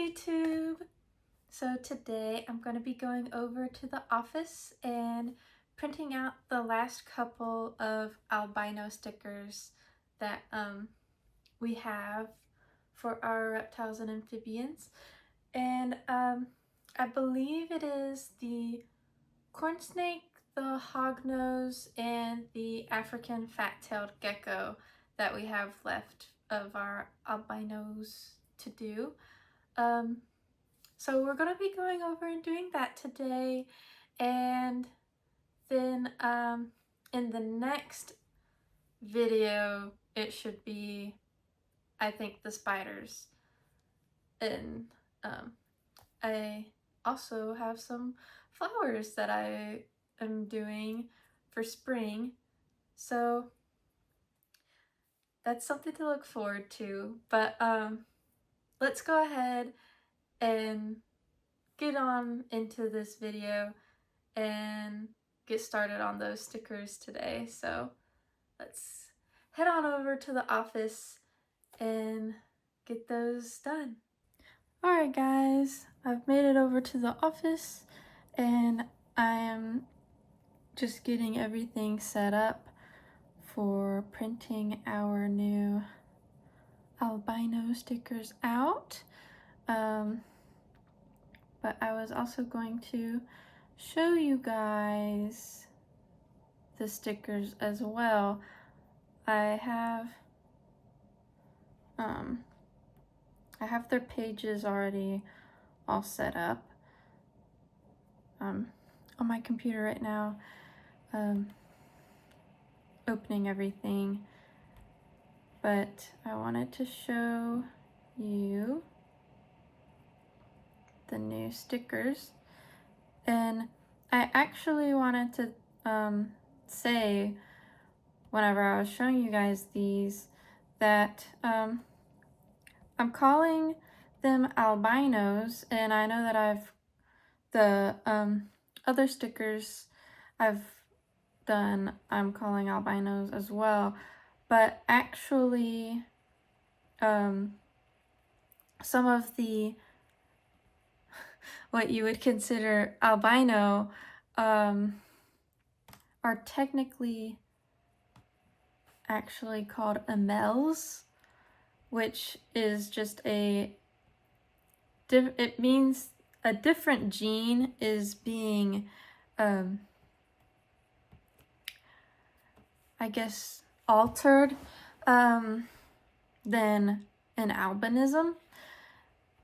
YouTube! So today I'm going to be going over to the office and printing out the last couple of albino stickers that we have for our reptiles and amphibians. And I believe it is the corn snake, the hognose, and the African fat-tailed gecko that we have left of our albinos to do. So we're going to be going over and doing that today, and then in the next video it should be, I think, the spiders. And I also have some flowers that I am doing for spring, so that's something to look forward to. But let's go ahead and get on into this video and get started on those stickers today. So let's head on over to the office and get those done. Alright guys, I've made it over to the office and I am just getting everything set up for printing our new albino stickers out. But I was also going to show you guys the stickers as well. I have their pages already all set up on my computer right now, opening everything, but I wanted to show you the new stickers. And I actually wanted to say, whenever I was showing you guys these, that I'm calling them albinos, and I know that the other stickers I've done I'm calling albinos as well, but actually some of the what you would consider albino are technically actually called amels, which is just it means a different gene is being I guess altered than an albinism,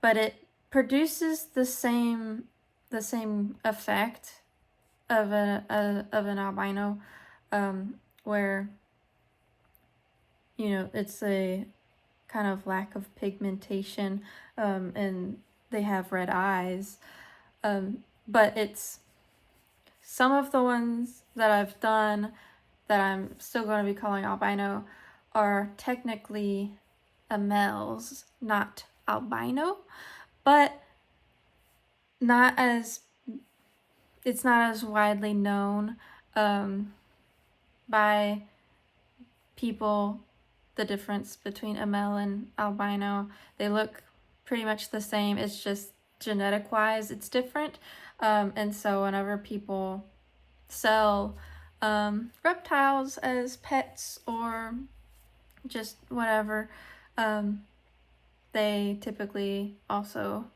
but it produces the same effect of an albino, where, you know, it's a kind of lack of pigmentation, and they have red eyes, but it's some of the ones that I've done that I'm still going to be calling albino are technically amels, not albino, but it's not as widely known by people, the difference between amel and albino. They look pretty much the same, it's just genetic wise it's different, and so whenever people sell reptiles as pets or just whatever, they typically also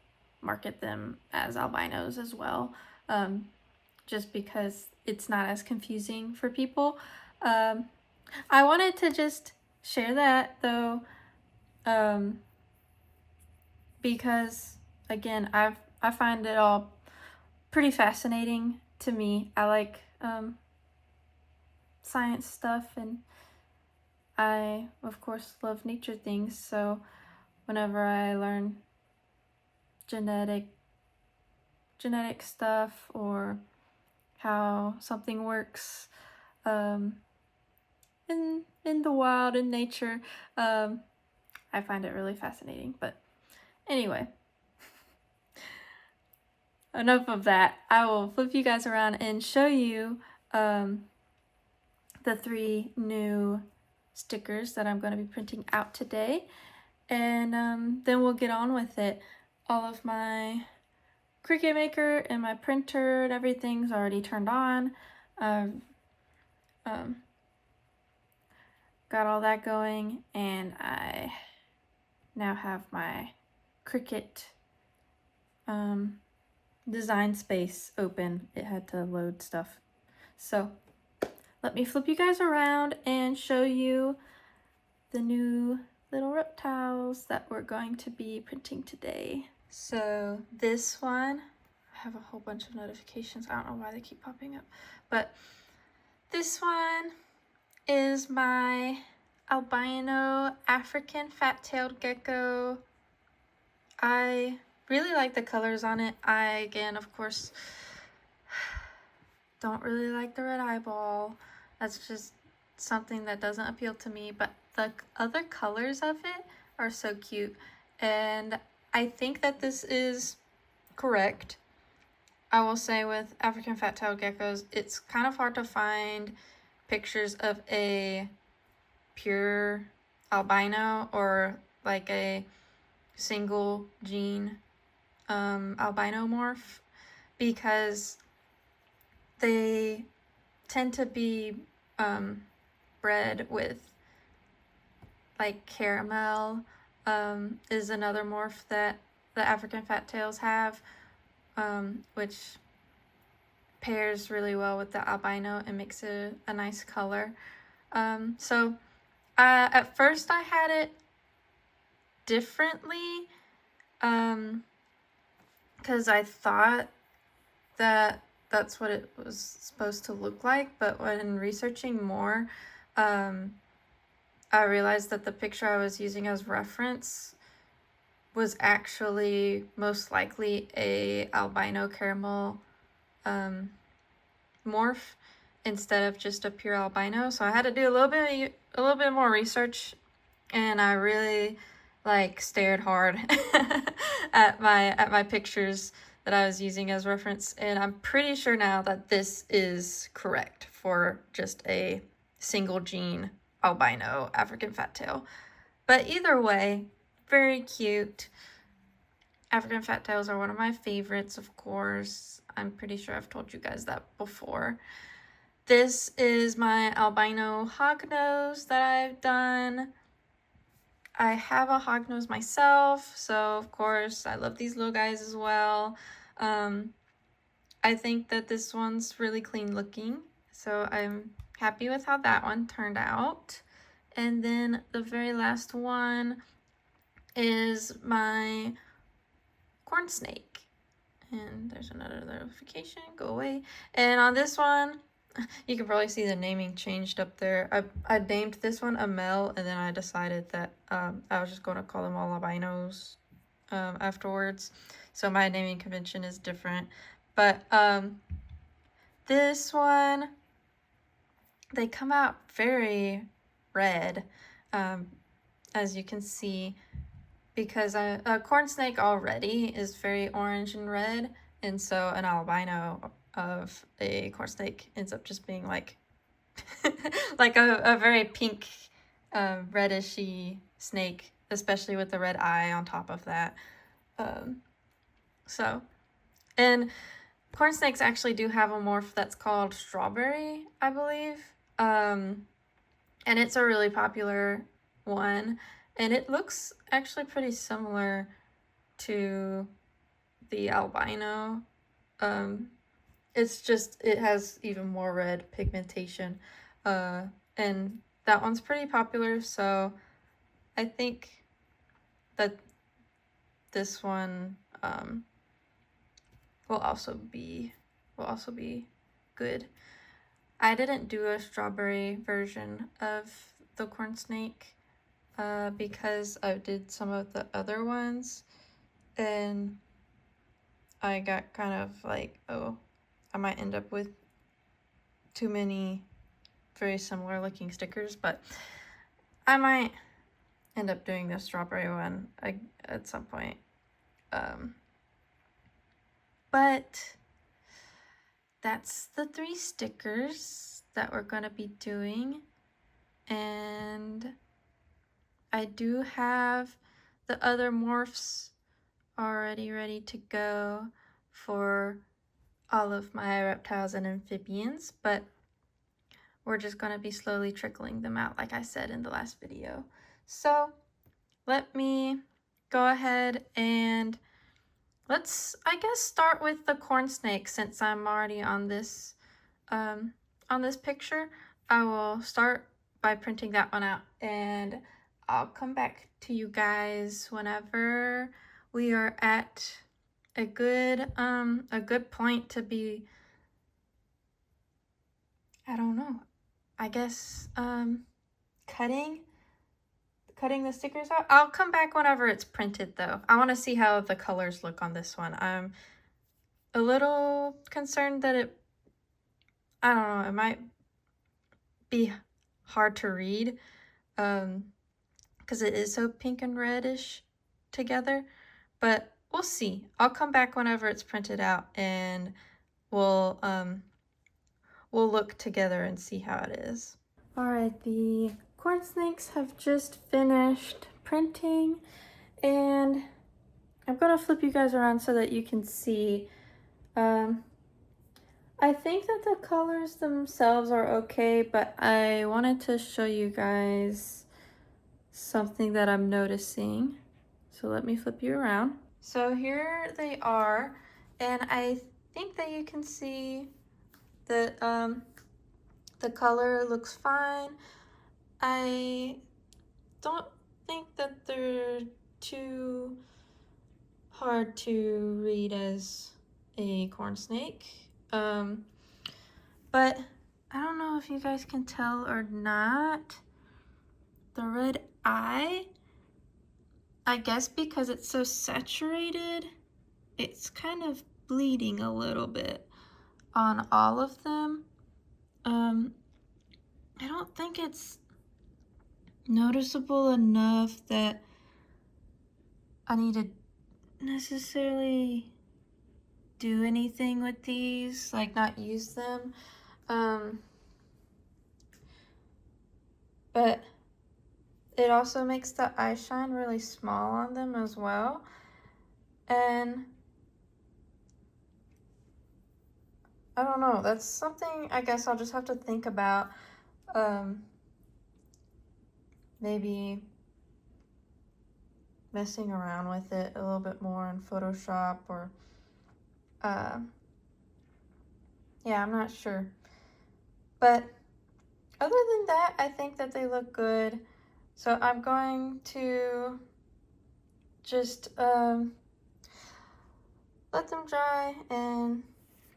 market them as albinos as well, just because it's not as confusing for people. I wanted to just share that though, because again, I find it all pretty fascinating to me. I like science stuff, and I of course love nature things, so whenever I learn genetic stuff or how something works in the wild, in nature, I find it really fascinating. But anyway, enough of that. I will flip you guys around and show you the 3 new stickers that I'm going to be printing out today, and then we'll get on with it. all of my Cricut Maker and my printer and everything's already turned on. I've got all that going, and I now have my Cricut design space open. It had to load stuff. So let me flip you guys around and show you the new little reptiles that we're going to be printing today. So this one, I have a whole bunch of notifications. I don't know why they keep popping up, but this one is my albino African fat-tailed gecko. I really like the colors on it. I, again, of course, don't really like the red eyeball. That's just something that doesn't appeal to me, but the other colors of it are so cute, and I think that this is correct. I will say with African fat-tailed geckos, it's kind of hard to find pictures of a pure albino or like a single gene albino morph, because they tend to be bred with, like, caramel is another morph that the African fat tails have, which pairs really well with the albino and makes it a nice color. So at first I had it differently, because I thought that that's what it was supposed to look like, but when researching more, I realized that the picture I was using as reference was actually most likely a albino caramel morph instead of just a pure albino. So I had to do a little bit more research, and I really stared hard at my pictures that I was using as reference, and I'm pretty sure now that this is correct for just a single gene albino African fat tail. But either way, very cute. African fat tails are one of my favorites, of course. I'm pretty sure I've told you guys that before. This is my albino hognose that I've done. I have a hognose myself, so of course I love these little guys as well. I think that this one's really clean looking, so I'm happy with how that one turned out. And then the very last one is my corn snake. And there's another notification, go away. And on this one, you can probably see the naming changed up there. I named this one Amel, and then I decided that I was just going to call them all albinos afterwards. So my naming convention is different. But this one, they come out very red, as you can see, because a corn snake already is very orange and red, and so an albino of a corn snake ends up just being like like a very pink, reddishy snake, especially with the red eye on top of that. And corn snakes actually do have a morph that's called strawberry, I believe. And it's a really popular one, and it looks actually pretty similar to the albino. It's just, it has even more red pigmentation, and that one's pretty popular, so I think that this one will also be good. I didn't do a strawberry version of the corn snake because I did some of the other ones, and I got kind of like, oh, I might end up with too many very similar looking stickers, but I might end up doing the strawberry one at some point. But that's the 3 stickers that we're going to be doing, and I do have the other morphs already ready to go for all of my reptiles and amphibians, but we're just going to be slowly trickling them out like I said in the last video. So let me go ahead and let's, I guess, start with the corn snake since I'm already on this picture. I will start by printing that one out, and I'll come back to you guys whenever we are at a good point to be, I don't know, I guess cutting the stickers out. I'll come back whenever it's printed though. I want to see how the colors look on this one. I'm a little concerned that I don't know, it might be hard to read because it is so pink and reddish together, but we'll see. I'll come back whenever it's printed out and we'll look together and see how it is. All right, the corn snakes have just finished printing, and I'm gonna flip you guys around so that you can see. I think that the colors themselves are okay, but I wanted to show you guys something that I'm noticing. So let me flip you around. So here they are, and I think that you can see that the color looks fine. I don't think that they're too hard to read as a corn snake. But I don't know if you guys can tell or not. The red eye, I guess because it's so saturated, it's kind of bleeding a little bit on all of them. I don't think it's noticeable enough that I need to necessarily do anything with these, like not use them. But it also makes the eye shine really small on them as well. And I don't know, that's something I guess I'll just have to think about. Maybe messing around with it a little bit more in Photoshop or yeah, I'm not sure. But other than that, I think that they look good. So I'm going to just let them dry and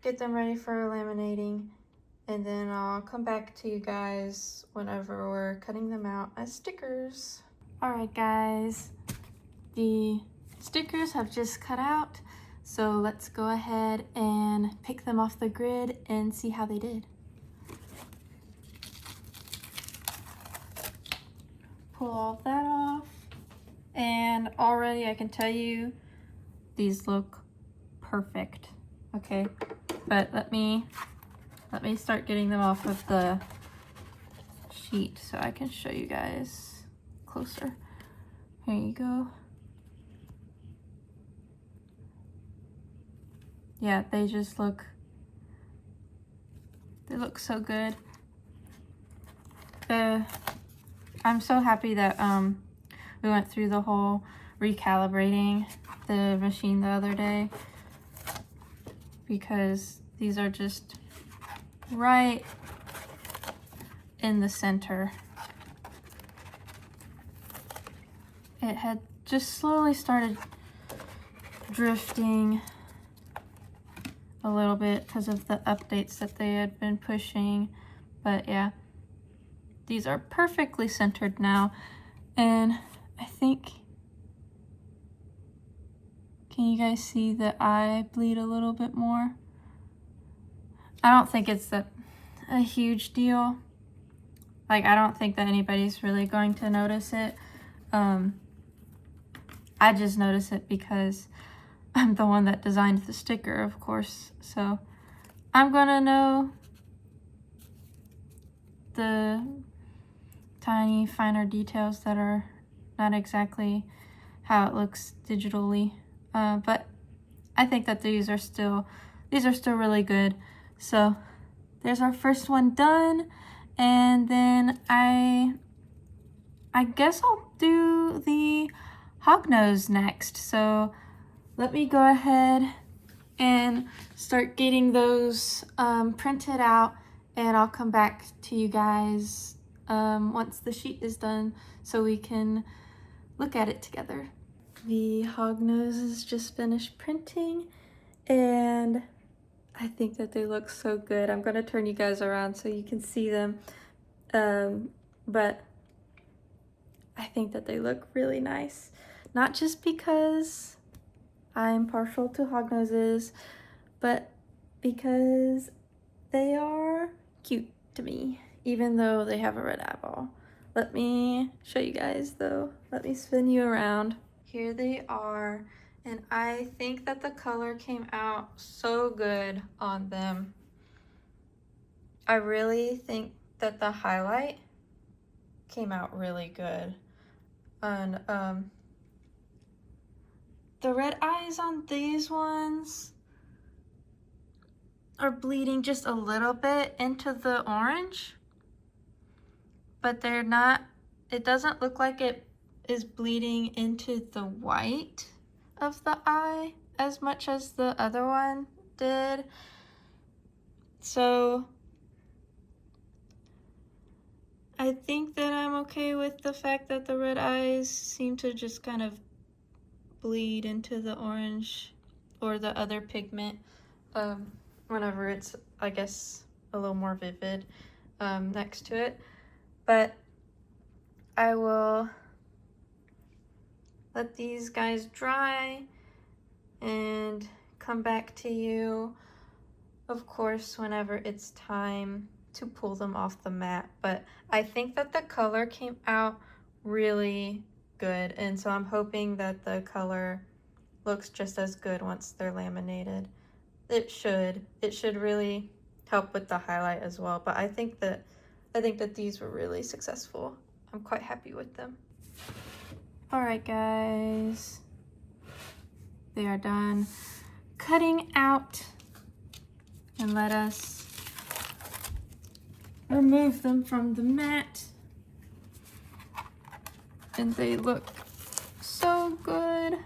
get them ready for laminating, and then I'll come back to you guys whenever we're cutting them out as stickers. All right guys, the stickers have just cut out, so let's go ahead and pick them off the grid and see how they did. Pull all that off, and already I can tell you these look perfect. Okay, but let me start getting them off of the sheet so I can show you guys closer. Here you go. Yeah, they just look, they look so good. I'm so happy that we went through the whole recalibrating the machine the other day, because these are just right in the center. It had just slowly started drifting a little bit because of the updates that they had been pushing, but yeah, these are perfectly centered now. And I think, can you guys see the eye bleed a little bit more? I don't think it's a huge deal. Like, I don't think that anybody's really going to notice it. I just notice it because I'm the one that designed the sticker, of course. So I'm gonna know the tiny, finer details that are not exactly how it looks digitally. but I think that these are still really good. So there's our first one done, and then I guess I'll do the hognose next. So let me go ahead and start getting those printed out, and I'll come back to you guys once the sheet is done so we can look at it together. The hognose is just finished printing, and I think that they look so good. I'm gonna turn you guys around so you can see them, but I think that they look really nice. Not just because I'm partial to hognoses, but because they are cute to me, even though they have a red eyeball. Let me show you guys though. Let me spin you around. Here they are, and I think that the color came out so good on them. I really think that the highlight came out really good. And the red eyes on these ones are bleeding just a little bit into the orange, but they're not, it doesn't look like it is bleeding into the white of the eye as much as the other one did. So I think that I'm okay with the fact that the red eyes seem to just kind of bleed into the orange or the other pigment whenever it's, I guess, a little more vivid next to it. But I will let these guys dry and come back to you, of course, whenever it's time to pull them off the mat. But I think that the color came out really good, and so I'm hoping that the color looks just as good once they're laminated. It should really help with the highlight as well, but I think that these were really successful. I'm quite happy with them. All right, guys, they are done cutting out, and let us remove them from the mat. And they look so good.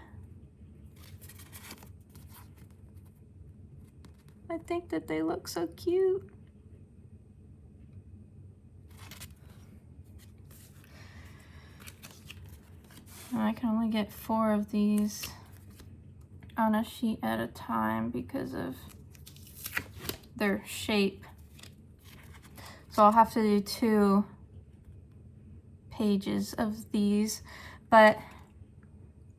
I think that they look so cute. I can only get 4 of these on a sheet at a time because of their shape. So I'll have to do 2 pages of these, but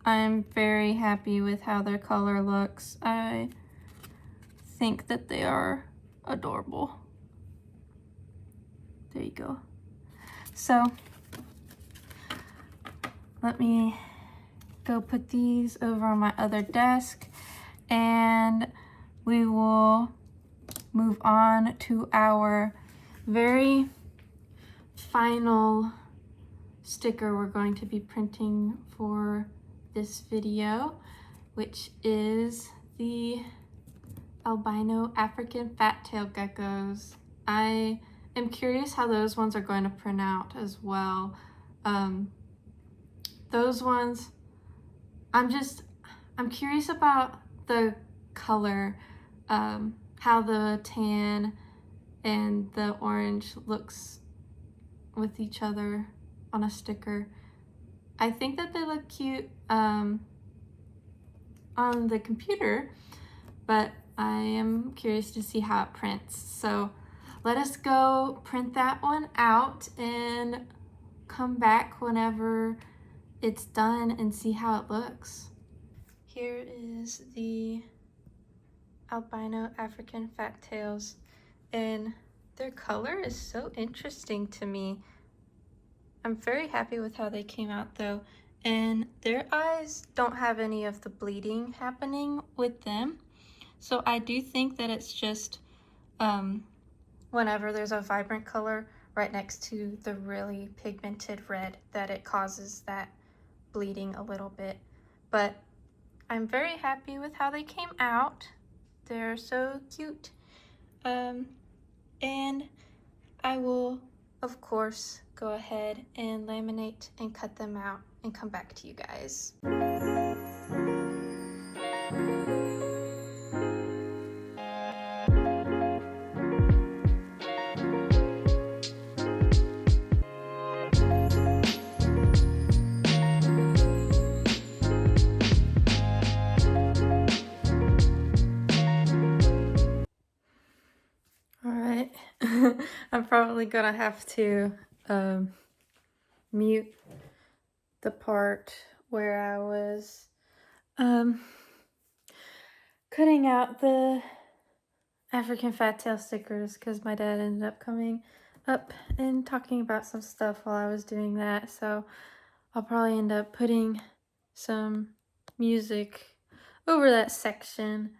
I'm very happy with how their color looks. I think that they are adorable. There you go. So let me go put these over on my other desk, and we will move on to our very final sticker we're going to be printing for this video, which is the albino African fat-tailed geckos. I am curious how those ones are going to print out as well. Those ones, I'm curious about the color, how the tan and the orange looks with each other on a sticker. I think that they look cute on the computer, but I am curious to see how it prints. So let us go print that one out and come back whenever it's done and see how it looks. Here is the albino African fat tails, and their color is so interesting to me. I'm very happy with how they came out though, and their eyes don't have any of the bleeding happening with them. So I do think that it's just whenever there's a vibrant color right next to the really pigmented red that it causes that bleeding a little bit. But I'm very happy with how they came out. They're so cute. And I will, of course, go ahead and laminate and cut them out and come back to you guys. Alright, I'm probably gonna have to mute the part where I was cutting out the African fat tail stickers because my dad ended up coming up and talking about some stuff while I was doing that, so I'll probably end up putting some music over that section.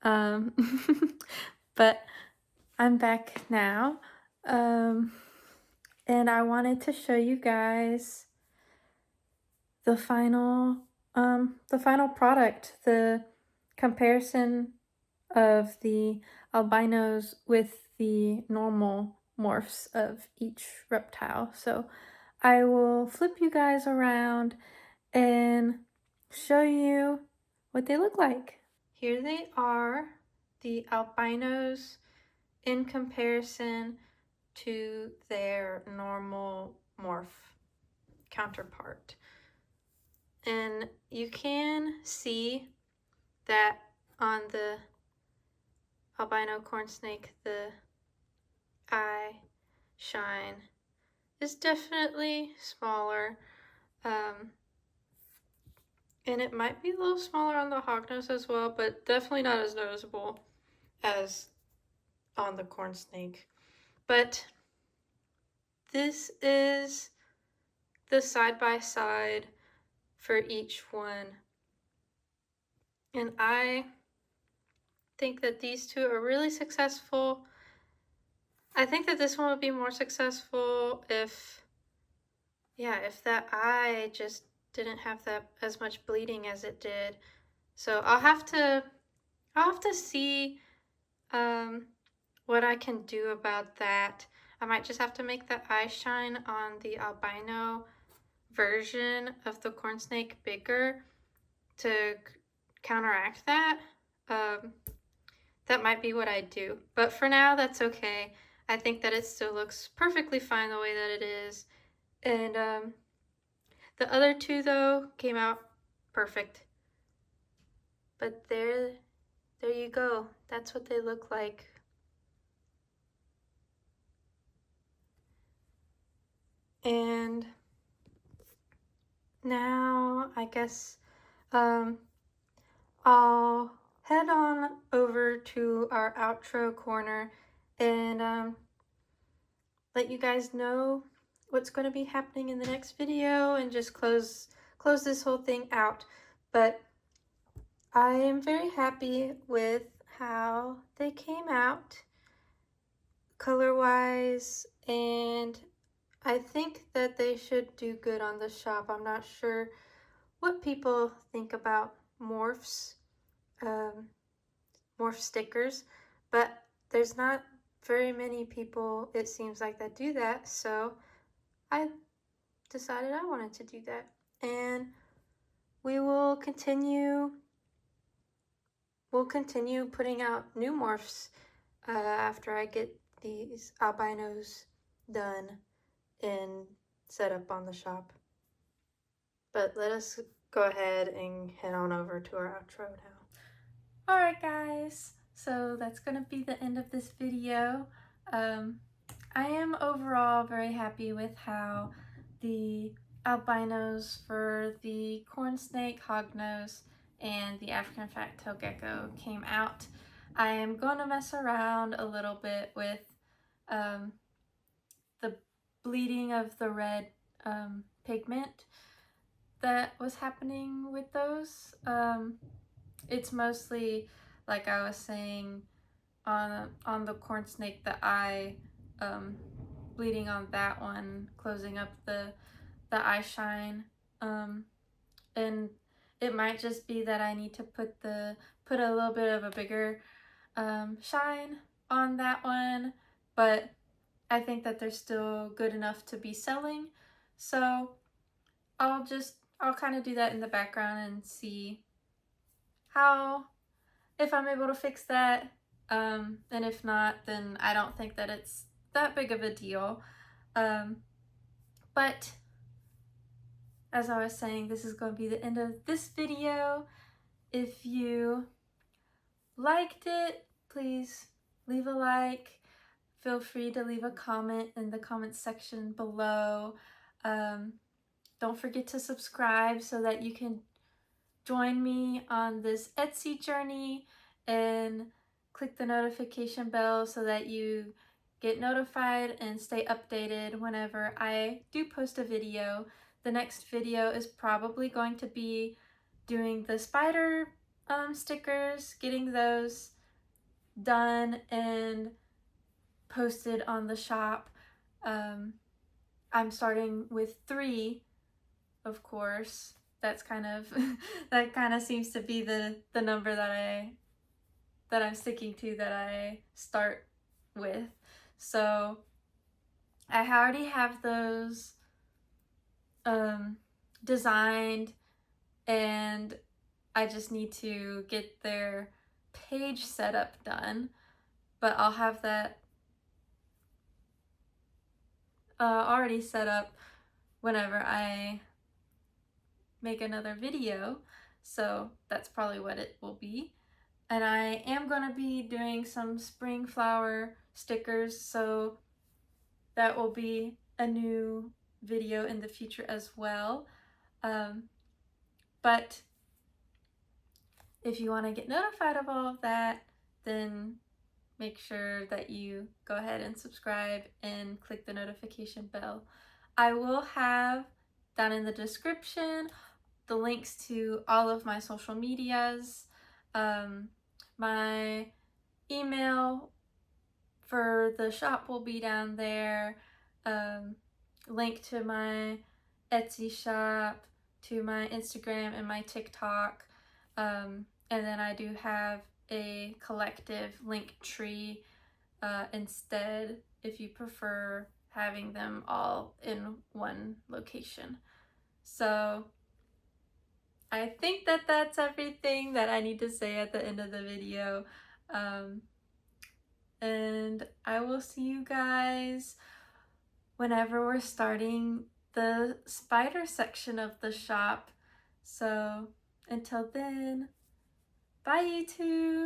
But I'm back now, and I wanted to show you guys the final product, the comparison of the albinos with the normal morphs of each reptile. So I will flip you guys around and show you what they look like. Here they are, the albinos in comparison to their normal morph counterpart. And you can see that on the albino corn snake, the eye shine is definitely smaller. And it might be a little smaller on the hognose as well, but definitely not as noticeable as on the corn snake. But this is the side-by-side for each one. And I think that these two are really successful. I think that this one would be more successful if that eye just didn't have that as much bleeding as it did. So I'll have to see what I can do about that. I might just have to make the eye shine on the albino version of the corn snake bigger to counteract that. That might be what I do, but for now that's okay. I think that it still looks perfectly fine the way that it is. And the other two though came out perfect. But there you go. That's what they look like. And now I guess I'll head on over to our outro corner and let you guys know what's going to be happening in the next video and just close this whole thing out. But I am very happy with how they came out color-wise, and I think that they should do good on the shop. I'm not sure what people think about morphs, morph stickers, but there's not very many people, it seems like, that do that, so I decided I wanted to do that. And we will continue putting out new morphs after I get these albinos done and set up on the shop. But let us go ahead and head on over to our outro now. Alright guys, so that's going to be the end of this video. I am overall very happy with how the albinos for the corn snake, hognose, and the African fat-tail gecko came out. I am going to mess around a little bit with the bleeding of the red pigment that was happening with those. It's mostly, like I was saying, on the corn snake, the eye bleeding on that one, closing up the eye shine, and It might just be that I need to put a little bit of a bigger shine on that one, but I think that they're still good enough to be selling. So I'll kind of do that in the background and see if I'm able to fix that. And if not, then I don't think that it's that big of a deal. But as I was saying, this is going to be the end of this video. If you liked it, please leave a like. Feel free to leave a comment in the comments section below. Don't forget to subscribe so that you can join me on this Etsy journey, and click the notification bell so that you get notified and stay updated whenever I do post a video. The next video is probably going to be doing the spider stickers, getting those done and posted on the shop. I'm starting with 3, of course. That's kind of that kind of seems to be the number that I'm sticking to, that I start with. So I already have those designed, and I just need to get their page setup done, but I'll have that already set up whenever I make another video, so that's probably what it will be. And I am going to be doing some spring flower stickers, so that will be a new video in the future as well. But if you want to get notified of all of that, then make sure that you go ahead and subscribe and click the notification bell. I will have down in the description the links to all of my social medias. My email for the shop will be down there. Link to my Etsy shop, to my Instagram and my TikTok. And then I do have a collective LinkTree instead, if you prefer having them all in one location. So I think that that's everything that I need to say at the end of the video. And I will see you guys whenever we're starting the spider section of the shop. So until then, bye YouTube!